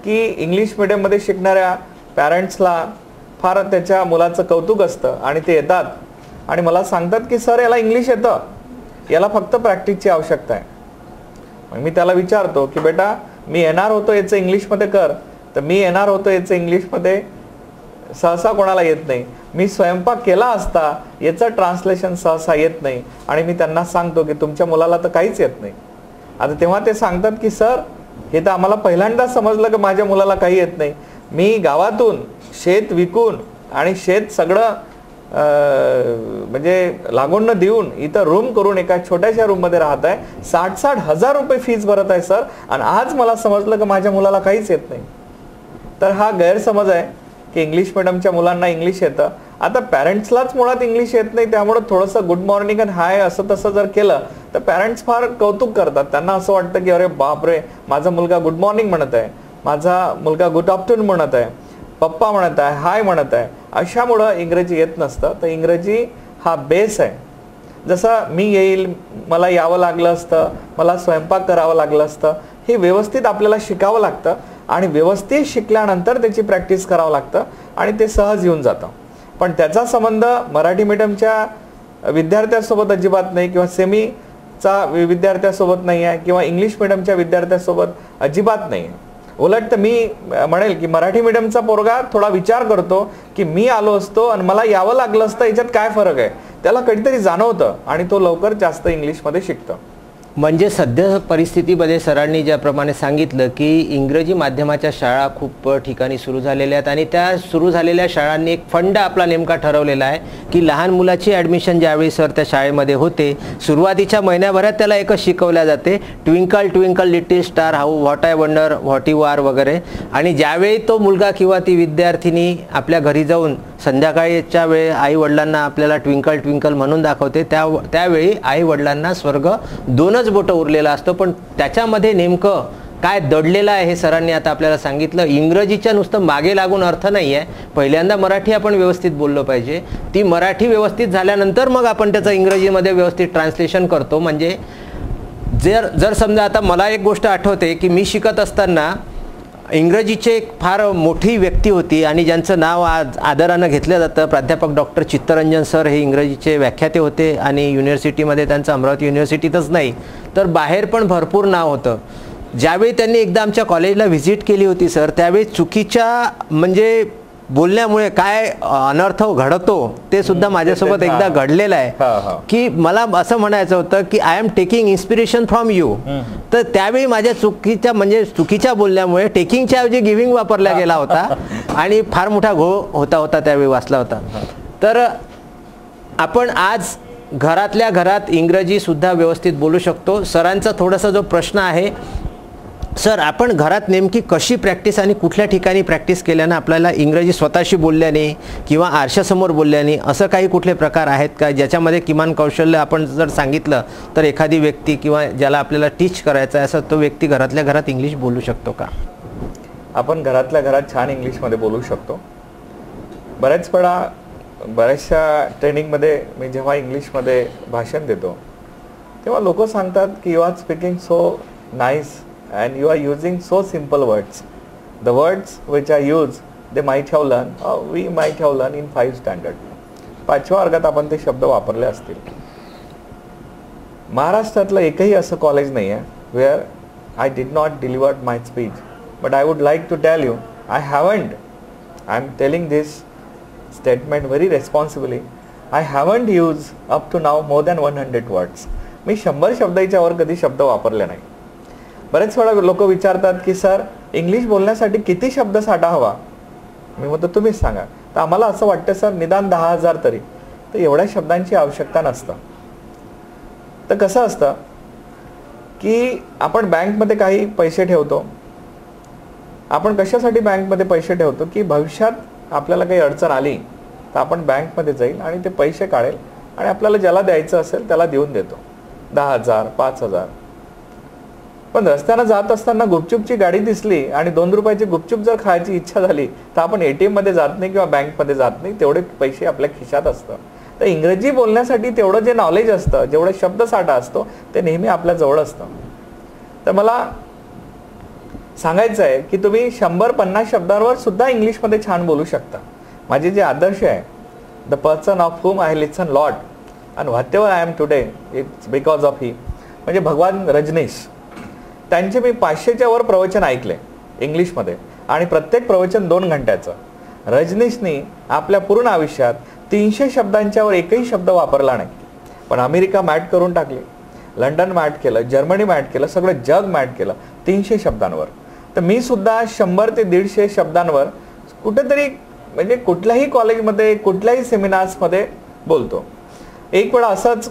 की इंग्लिश मिडियममध्ये शिकणाऱ्या पॅरेंट्सला फार त्याच्या मुलाचं कौतुक असतं आणि ते येतात आणि मला सांगतात की सर याला इंग्लिश येतं, याला फक्त प्रॅक्टिसची आवश्यकता आहे. मग मी त्याला विचारतो की बेटा मी येणार होतो याचं इंग्लिशमध्ये कर, तर मी येणार होतो याचं इंग्लिशमध्ये सहसा कोणाला येत नाही. मी स्वयंपाक केला असता याचं ट्रान्सलेशन सहसा येत नाही. आणि मी त्यांना सांगतो की तुमच्या मुलाला तर काहीच येत नाही. आता तेव्हा ते सांगतात की सर हे तर आम्हाला पहिल्यांदा समजलं की माझ्या मुलाला काही येत नाही. मी गावातून शेत विकून आणि शेत सगळं म्हणजे लागून न देऊन इथं रूम करून एका छोट्याशा रूममध्ये राहत आहे, 60-60 हजार रुपये फीस भरत आहे सर, आणि आज मला समजलं की माझ्या मुलाला काहीच येत नाही. तर हा गैरसमज आहे की इंग्लिश मिडियमच्या मुलांना इंग्लिश येतं. आता पॅरेंट्सलाच मुळात इंग्लिश येत नाही, त्यामुळे थोडंसं गुड मॉर्निंग आणि हाय असं तसं जर केलं तर पॅरेंट्स फार कौतुक करतात. त्यांना असं वाटतं की अरे बापरे, माझा मुलगा गुड मॉर्निंग म्हणत आहे, माझा मुलगा गुड आफ्टरनून म्हणत आहे, पप्पा म्हणत आहे, हाय म्हणत आहे. अशामुळं इंग्रजी येत नसतं. तर इंग्रजी हा बेस आहे. जसं मी येईल, मला यावं लागलं असतं, मला स्वयंपाक करावं लागलं असतं, हे व्यवस्थित आपल्याला शिकावं लागतं आणि व्यवस्थित शिकल्यानंतर त्याची प्रॅक्टिस करावं लागतं आणि ते सहज येऊन जातं. पण त्याचा संबंध मराठी मिडियमच्या विद्यार्थ्यासोबत अजिबात नाही, किंवा सेमीचा विद्यार्थ्यासोबत नाही आहे, किंवा इंग्लिश मिडियमच्या विद्यार्थ्यासोबत अजिबात नाही आहे. उलट तर मी म्हणेल की मराठी मिडियमचा पोरगा थोडा विचार करतो की मी आलो असतो आणि मला यावं लागलं असतं, याच्यात काय फरक आहे, त्याला कधीतरी जाणवतं आणि तो लवकर जास्त इंग्लिशमध्ये शिकतो. म्हणजे सध्या परिस्थितीमध्ये सरांनी ज्याप्रमाणे सांगितलं की इंग्रजी माध्यमाच्या शाळा खूप ठिकाणी सुरू झालेल्या आहेत आणि त्या सुरू झालेल्या शाळांनी एक फंड आपला नेमका ठरवलेला आहे की लहान मुलाची ॲडमिशन ज्यावेळी सर त्या शाळेमध्ये होते, सुरुवातीच्या महिन्याभरात त्याला एकच शिकवल्या जाते, twinkle twinkle little star, how, what I wonder, what you are वगैरे. आणि ज्यावेळी तो मुलगा किंवा ती विद्यार्थिनी आपल्या घरी जाऊन संध्याकाळीच्या वेळी आई वडिलांना आपल्याला ट्विंकल ट्विंकल म्हणून दाखवते, त्यावेळी आई वडिलांना स्वर्ग दोनच बोटं उरलेलं असतं. पण त्याच्यामध्ये नेमकं काय दडलेलं आहे हे सरांनी आता आपल्याला सांगितलं. इंग्रजीच्या नुसतं मागे लागून अर्थ नाही आहे. पहिल्यांदा मराठी आपण व्यवस्थित बोललो पाहिजे. ती मराठी व्यवस्थित झाल्यानंतर मग आपण त्याचं इंग्रजीमध्ये व्यवस्थित ट्रान्सलेशन करतो. म्हणजे जर समजा आता मला एक गोष्ट आठवते की मी शिकत असताना इंग्रजीचे एक फार मोठी व्यक्ती होती आणि ज्यांचं नाव आज आदरानं घेतलं जातं, प्राध्यापक डॉक्टर चित्तरंजन सर हे इंग्रजीचे व्याख्याते होते आणि युनिव्हर्सिटीमध्ये त्यांचं अमरावती युनिव्हर्सिटीतच नाही तर बाहेर पण भरपूर नाव होतं. ज्यावेळी त्यांनी एकदा आमच्या कॉलेजला व्हिजिट केली होती सर, त्यावेळी चुकीच्या म्हणजे बोलण्यामुळे काय अनर्थ घडतो ते सुद्धा माझ्यासोबत एकदा घडलेलं आहे की मला असं म्हणायचं होतं की I am taking inspiration from you. तर त्यावेळी माझ्या चुकीच्या बोलण्यामुळे टेकिंगच्या ऐवजी गिव्हिंग वापरला गेला होता आणि फार मोठा घोळ होता त्यावेळी वाचला होता. तर आपण आज घरातल्या घरात इंग्रजी सुद्धा व्यवस्थित बोलू शकतो. सरांचा थोडासा जो प्रश्न आहे, सर आपण घरात नेमकी कशी प्रॅक्टिस आणि कुठल्या ठिकाणी प्रॅक्टिस केल्यानं आपल्याला इंग्रजी स्वतःशी बोलल्याने किंवा आरशासमोर बोलल्याने असं काही कुठले प्रकार आहेत का ज्याच्यामध्ये किमान कौशल्य आपण जर सांगितलं तर एखादी व्यक्ती किंवा ज्याला आपल्याला टीच करायचं आहे असं तो व्यक्ती घरातल्या घरात इंग्लिश बोलू शकतो का? आपण घरातल्या घरात छान इंग्लिशमध्ये बोलू शकतो. बऱ्याचशा ट्रेनिंगमध्ये मी जेव्हा इंग्लिशमध्ये भाषण देतो तेव्हा लोक सांगतात की you are speaking so nice and you are using so simple words. The words which I use they might have learn, we might have learn in 5th standard. 5व्या वर्गात आपण ते शब्द वापरले असतील. महाराष्ट्रातलं एकही असं कॉलेज नाही आहे where I did not deliver my speech. But I would like to tell you I haven't, I am telling this statement very responsibly, I haven't use up to now more than 100 words. मी 100 शब्दाच्या वर कधी शब्द वापरले नाही. बरेच वेळा लोक विचारतात की सर इंग्लिश बोलण्यासाठी किती शब्द साठा हवा. मी म्हणतो तुम्हीच सांगा. तर आम्हाला असं वाटतं सर निदान 10,000 तरी. तर एवढ्या शब्दांची आवश्यकता नसतं. तर कसं असतं की आपण बँकमध्ये काही पैसे ठेवतो. आपण कशासाठी बँकमध्ये पैसे ठेवतो की भविष्यात आपल्याला काही अडचण आली तर आपण बँकमध्ये जाईल आणि ते पैसे काढेल आणि आपल्याला ज्याला द्यायचं असेल त्याला देऊन देतो. 10,000 5,000. पण रस्त्यानं जात असताना गुपचूपची गाडी दिसली आणि 2 रुपयाची गुपचूप जर खायची इच्छा झाली तर आपण ATM मध्ये जात नाही किंवा बँकमध्ये जात नाही. तेवढे पैसे आपल्या खिशात असतं. तर इंग्रजी बोलण्यासाठी तेवढं जे नॉलेज असतं, जेवढे शब्दसाठा असतो ते नेहमी आपल्या जवळ असतं. तर मला सांगायचं आहे की तुम्ही 100-50 शब्दांवर सुद्धा इंग्लिशमध्ये छान बोलू शकता. माझे जे आदर्श आहे, the person of whom I listen lot and whatever I am today it's because of he, म्हणजे भगवान रजनीश. त्यांचे मी 500च्या वर प्रवचन ऐकले इंग्लिशमध्ये आणि प्रत्येक प्रवचन 2 घंट्याचं. रजनीशनी आपल्या पूर्ण आयुष्यात 300 शब्दांच्या वर एकही शब्द वापरला नाही. पण अमेरिका मॅट करून टाकली, लंडन मॅट केलं, जर्मनी मॅट केलं, सगळं जग मॅट केलं 300 शब्दांवर. तर मी सुद्धा 100 ते 150 शब्दांवर कुठेतरी म्हणजे कुठल्याही कॉलेजमध्ये कुठल्याही सेमिनार्समध्ये बोलतो. एक वेळा असंच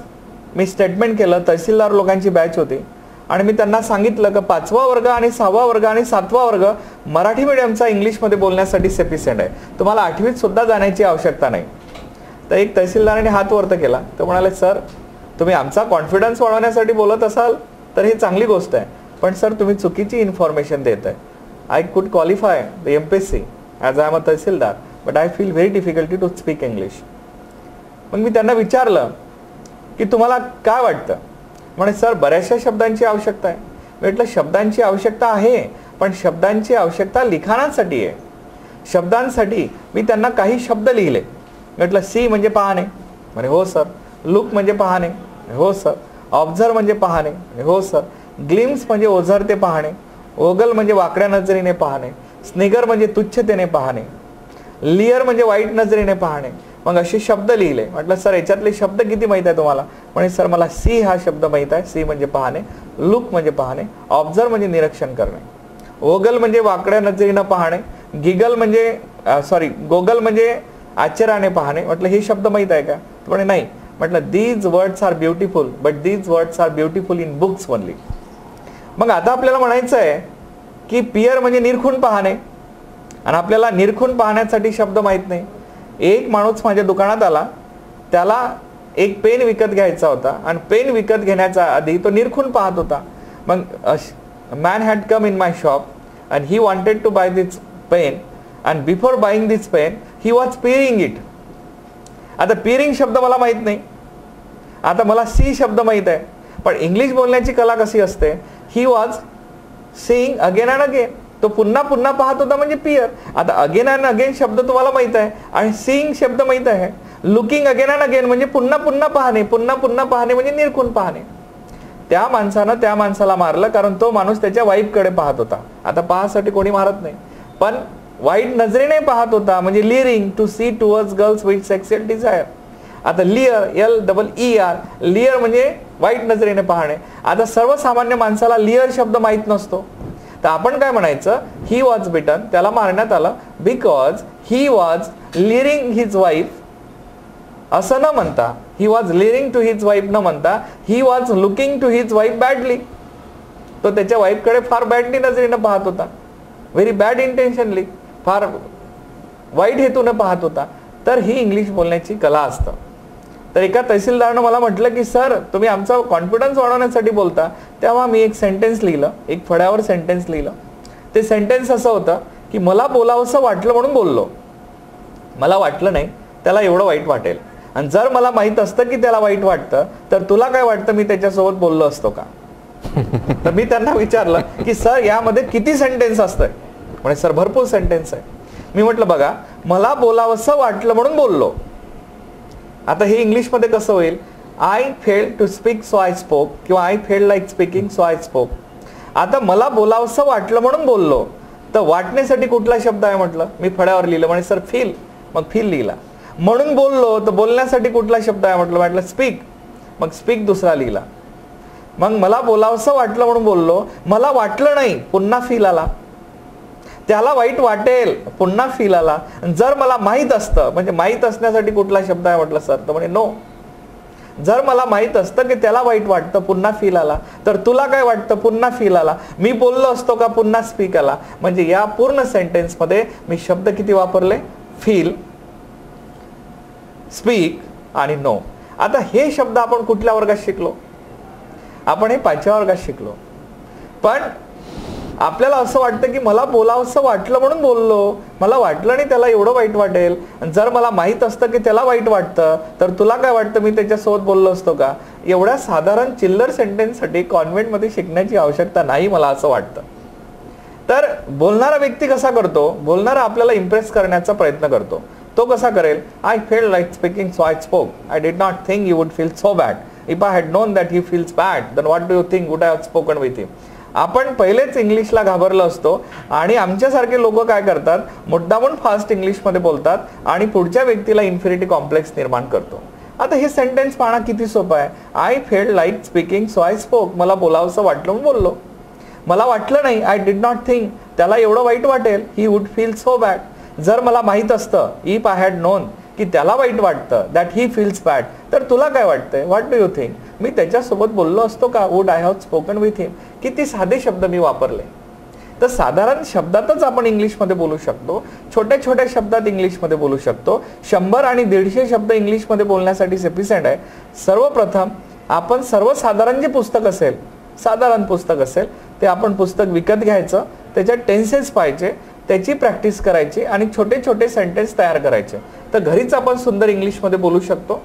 मी स्टेटमेंट केलं. तहसीलदार लोकांची बॅच होती आणि मी त्यांना सांगितलं की 5वा वर्ग आणि 6वा वर्ग आणि 7वा वर्ग मराठी मीडियमचा इंग्लिशमध्ये बोलण्यासाठी सेफिशियंट आहे. तुम्हाला 8वीत सुद्धा जाण्याची आवश्यकता नाही. तर एक तहसीलदाराने हात वरत केला. तर म्हणाले सर तुम्ही आमचा कॉन्फिडन्स वाढवण्यासाठी बोलत असाल तर ही चांगली गोष्ट आहे, पण सर तुम्ही चुकीची इन्फॉर्मेशन देत आहे. I could qualify the MPSC as I am a tehsildar but I feel very difficulty to speak English. मग मी त्यांना विचारलं की तुम्हाला काय वाटतं. म्हणे सर बऱ्याचशा शब्दांची आवश्यकता आहे. म्हटलं शब्दांची आवश्यकता आहे पण शब्दांची आवश्यकता लिखाणासाठी आहे. शब्दांसाठी मी त्यांना काही शब्द लिहिले. म्हटलं सी म्हणजे पाहणे. म्हणे हो सर. लुक म्हणजे पाहणे. हो सर. ऑब्झर्व म्हणजे पाहणे. हो सर. ग्लिम्स म्हणजे ओझरते पाहणे. ओगल म्हणजे वाकड्या नजरेने पाहणे. स्निगर म्हणजे तुच्छतेने पाहणे. लिअर म्हणजे वाईट नजरेने पाहणे. मग असे शब्द लिहिले. म्हटलं सर याच्यातले शब्द किती माहित आहे तुम्हाला. म्हणे सर मला सी हा शब्द माहित आहे. सी म्हणजे पाहणे. लुक म्हणजे पाहणे. ऑब्झर्व म्हणजे निरीक्षण करणे. ओगल म्हणजे वाकड्या नजरेने पाहणे. गिगल म्हणजे गोगल म्हणजे आश्चर्याने पाहणे. म्हटलं हे शब्द माहित आहे का. म्हणे नाही. म्हटलं these words are beautiful but these words are beautiful in books only. मग आता आपल्याला म्हणायचं आहे की पियर म्हणजे निरखून पाहणे आणि आपल्याला निरखून पाहण्यासाठी शब्द माहित नाही. एक माणूस माझ्या दुकानात आला. त्याला एक पेन विकत घ्यायचा होता आणि पेन विकत घेण्याच्या आधी तो निरखून पाहत होता. मग man had come in my shop and he wanted to buy this pen and before buying this pen he was peering it. आता पिअरिंग शब्द मला माहित नाही. आता मला सी शब्द माहित आहे. पण इंग्लिश बोलण्याची कला कशी असते. He was seeing again and again. तो पुन्हा पुन्हा पाहत होता म्हणजे पियर. आता अगेन अँड अगेन शब्द तुम्हाला माहित आहे आणि सीइंग शब्द माहित आहे. लुकिंग अगेन अँड अगेन म्हणजे पुन्हा पुन्हा पाहणे. पुन्हा पुन्हा पाहणे म्हणजे निरखून पाहणे. त्या माणसानं त्या माणसाला मारलं कारण तो माणूस त्याच्या वाईफकडे पाहत होता. आता पाहासाठी कोणी मारत नाही पण वाईट नजरेने पाहत होता म्हणजे leering to see towards girls with sexual desire. आता लिअर LEER लिअर म्हणजे वाईट नजरेने पाहणे. आता सर्वसामान्य माणसाला लिअर शब्द माहित नसतो. तर आपण काय म्हणायचं ही वॉज बिटन. त्याला मारण्यात आलं because he was leering his wife. असं न म्हणता he was leering to his wife न म्हणता he was looking to his wife badly. तो त्याच्या वाईफकडे फार बॅडली नजरेनं पाहत होता. Very bad intentionally. फार वाईट हेतून पाहत होता. तर ही इंग्लिश बोलण्याची कला असतं. तर एका तहसीलदारानं मला म्हटलं की सर तुम्ही आमचा कॉन्फिडन्स वाढवण्यासाठी बोलता. तेव्हा मी एक सेंटेन्स लिहिलं. एक फळ्यावर सेंटेन्स लिहिलं. ते सेंटेन्स असं होतं की मला बोलावंसं वाटलं म्हणून बोललो. मला वाटलं नाही त्याला एवढं वाईट वाटेल. आणि जर मला माहित असतं की त्याला वाईट वाटतं तर तुला काय वाटतं मी त्याच्यासोबत बोललो असतो का? तर मी त्यांना विचारलं की सर यामध्ये किती सेंटेन्स असतंय? म्हणजे सर भरपूर सेंटेन्स आहे. मी म्हटलं बघा, मला बोलावंसं वाटलं म्हणून बोललो. आता हे इंग्लिशमध्ये कसं होईल? I failed to speak so I spoke, किंवा I failed like speaking so I spoke. आता मला बोलावंसं वाटलं म्हणून बोललो, तर वाटण्यासाठी कुठला शब्द आहे म्हटलं? मी फळ्यावर लिहिलं. म्हणजे सर फील, मग फील लिहिला. म्हणून बोललो, तर बोलण्यासाठी कुठला शब्द आहे म्हटलं स्पीक, मग स्पीक दुसरा लिहिला. मग मला बोलावंसं वाटलं म्हणून बोललो, मला वाटलं नाही, पुन्हा फील आला. त्याला वाईट वाटेल, पुन्हा फील आला. जर मला माहित असतं, म्हणजे माहित असण्यासाठी कुठला शब्द आहे म्हटलं सर? तर म्हणे नो. जर मला माहित असतं की त्याला वाईट वाटतं, पुन्हा फील आला. तर तुला काय वाटतं? पुन्हा फील आला. मी बोललो असतो का? पुन्हा स्पीक आला. म्हणजे या पूर्ण सेंटेन्स मध्ये मी शब्द किती वापरले? फील, स्पीक आणि नो. आता हे शब्द आपण कुठल्या वर्गात शिकलो? आपण हे 5व्या वर्गात शिकलो. पण आपल्याला असं वाटतं की मला बोलावंसं वाटलं म्हणून बोललो, मला वाटलं नाही त्याला एवढं वाईट वाटेल. जर मला माहित असतं की त्याला वाईट वाटतं तर तुला काय वाटतं मी त्याच्यासोबत बोललो असतो का? एवढ्या साधारण चिल्लर सेंटेन्ससाठी कॉन्व्हेंटमध्ये शिकण्याची आवश्यकता नाही मला असं वाटतं. तर बोलणारा व्यक्ती कसा करतो? बोलणारा आपल्याला इम्प्रेस करण्याचा प्रयत्न करतो. तो कसा करेल? I failed like speaking so I spoke. I did not think you would feel so bad. If I had known that he feels bad, then what do you think would I have spoken with him. आपण पहिलेच इंग्लिशला घाबरलो असतो आणि आमच्यासारखे लोक काय करतात? मुद्दामून fast इंग्लिशमध्ये बोलतात आणि पुढच्या व्यक्तीला इन्फिनिटी कॉम्प्लेक्स निर्माण करतो. आता हे सेंटेन्स पाहणं किती सोपं आहे. I failed like speaking so I spoke. मला बोलावंसं वाटलं म्हणून बोललो. मला वाटलं नाही, आय डिड नॉट थिंक त्याला एवढं वाईट वाटेल, he would feel so bad. जर मला माहित असतं, इफ आय हॅड नोन, की त्याला वाईट वाटतं, दॅट ही फील्स बॅड, तर तुला काय वाटतंय? What do you think? मी त्याच्यासोबत बोललो असतो का? Would I have spoken with him. किती साधे शब्द मी वापरले. तर साधारण शब्दातच आपण इंग्लिशमध्ये बोलू शकतो. छोट्या छोट्या शब्दात इंग्लिशमध्ये बोलू शकतो. 100 आणि 150 शब्द इंग्लिशमध्ये बोलण्यासाठी सफिशियंट आहे. सर्वप्रथम आपण सर्वसाधारण जे पुस्तक असेल, साधारण पुस्तक असेल, ते आपण पुस्तक विकत घ्यायचं, त्याच्यात टेन्सेस पाहायचे, त्याची प्रॅक्टिस करायची आणि छोटे छोटे सेंटेन्स तयार करायचे. तर घरीच आपण सुंदर इंग्लिशमध्ये बोलू शकतो.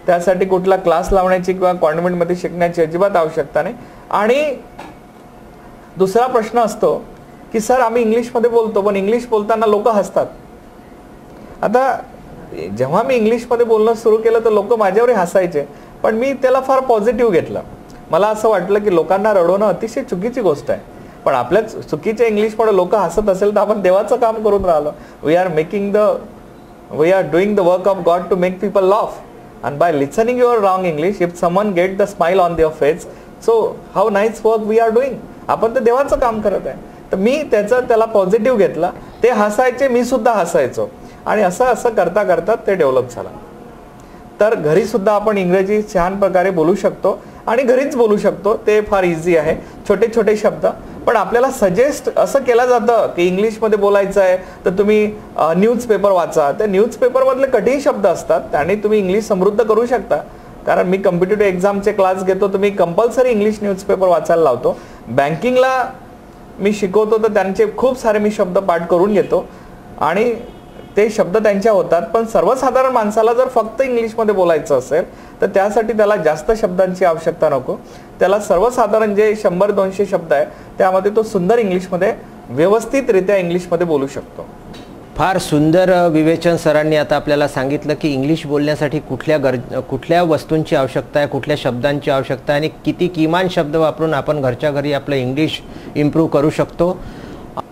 त्यासाठी कुठला क्लास लावण्याची किंवा कॉन्व्हेंटमध्ये शिकण्याची अजिबात आवश्यकता नाही. आणि दुसरा प्रश्न असतो की सर आम्ही इंग्लिशमध्ये बोलतो, पण इंग्लिश बोलताना लोक हसतात. आता जेव्हा मी इंग्लिशमध्ये बोलणं सुरू केलं तर लोक माझ्यावरही हसायचे, पण मी त्याला फार पॉझिटिव्ह घेतलं. मला असं वाटलं की लोकांना रडवणं अतिशय चुकीची गोष्ट आहे. पण आपल्या चुकीच्या इंग्लिशमध्ये लोक हसत असेल तर आपण देवाचं काम करून राहिलो. We are doing the work of God to make people laugh. And by listening your wrong English, if someone get the smile on their face, so how nice work we are doing. आपण तर देवाचं काम करत आहे. तर मी त्याला positive घेतला. ते हसायचे, मी सुद्धा हसायचो आणि असं करता करता ते डेव्हलप झालं. तर घरी सुद्धा आपण इंग्रजी छान प्रकारे बोलू शकतो आणि घरीच बोलू शकतो. ते फार इझी आहे. छोटे छोटे शब्द. पण आपल्याला सजेस्ट असं केलं जातं की इंग्लिशमध्ये बोलायचं आहे तर तुम्ही न्यूजपेपर वाचा. त्या न्यूजपेपरमधले कठीण शब्द असतात, त्याने तुम्ही इंग्लिश समृद्ध करू शकता. कारण मी कॉम्पिटिटिव्ह एक्झामचे क्लास घेतो, तर मी कंपल्सरी इंग्लिश न्यूजपेपर वाचायला लावतो. बँकिंगला मी शिकवतो तर त्यांचे खूप सारे मी शब्द पाठ करून घेतो आणि ते शब्द त्यांच्या होतात. पण सर्वसाधारण माणसाला जर फक्त इंग्लिशमध्ये बोलायचं असेल तर त्यासाठी त्याला जास्त शब्दांची आवश्यकता नको. त्याला सर्वसाधारण जे 100-200 शब्द आहे त्यामध्ये तो सुंदर इंग्लिशमध्ये व्यवस्थितरित्या इंग्लिशमध्ये बोलू शकतो. फार सुंदर विवेचन सरांनी आता आपल्याला सांगितलं की इंग्लिश बोलण्यासाठी कुठल्या वस्तूंची आवश्यकता आहे, कुठल्या शब्दांची आवश्यकता आहे आणि किती किमान शब्द वापरून आपण घरच्या घरी आपलं इंग्लिश इम्प्रूव्ह करू शकतो.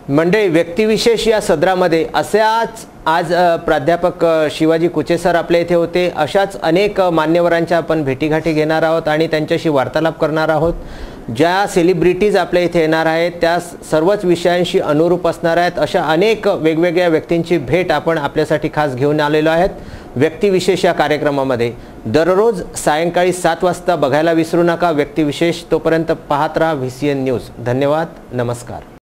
मंडळी, व्यक्तिविशेष या सदरामध्ये अशाच आज प्राध्यापक शिवाजी कुचे सर आपल्या इथे होते. अशाच अनेक मान्यवरांच्या आपण भेटीगाठी घेणार आहोत आणि त्यांच्याशी वार्तालाप करणार आहोत. ज्या सेलिब्रिटीज आपल्या इथे येणार आहेत त्या सर्वच विषयांशी अनुरूप असणार आहेत. अशा अनेक वेगवेगळ्या व्यक्तींची भेट आपण आपल्यासाठी खास घेऊन आलेलो आहेत व्यक्तिविशेष या कार्यक्रमामध्ये. दररोज सायंकाळी 7 वाजता बघायला विसरू नका व्यक्तिविशेष. तोपर्यंत पाहत राहा VCN न्यूज. धन्यवाद. नमस्कार.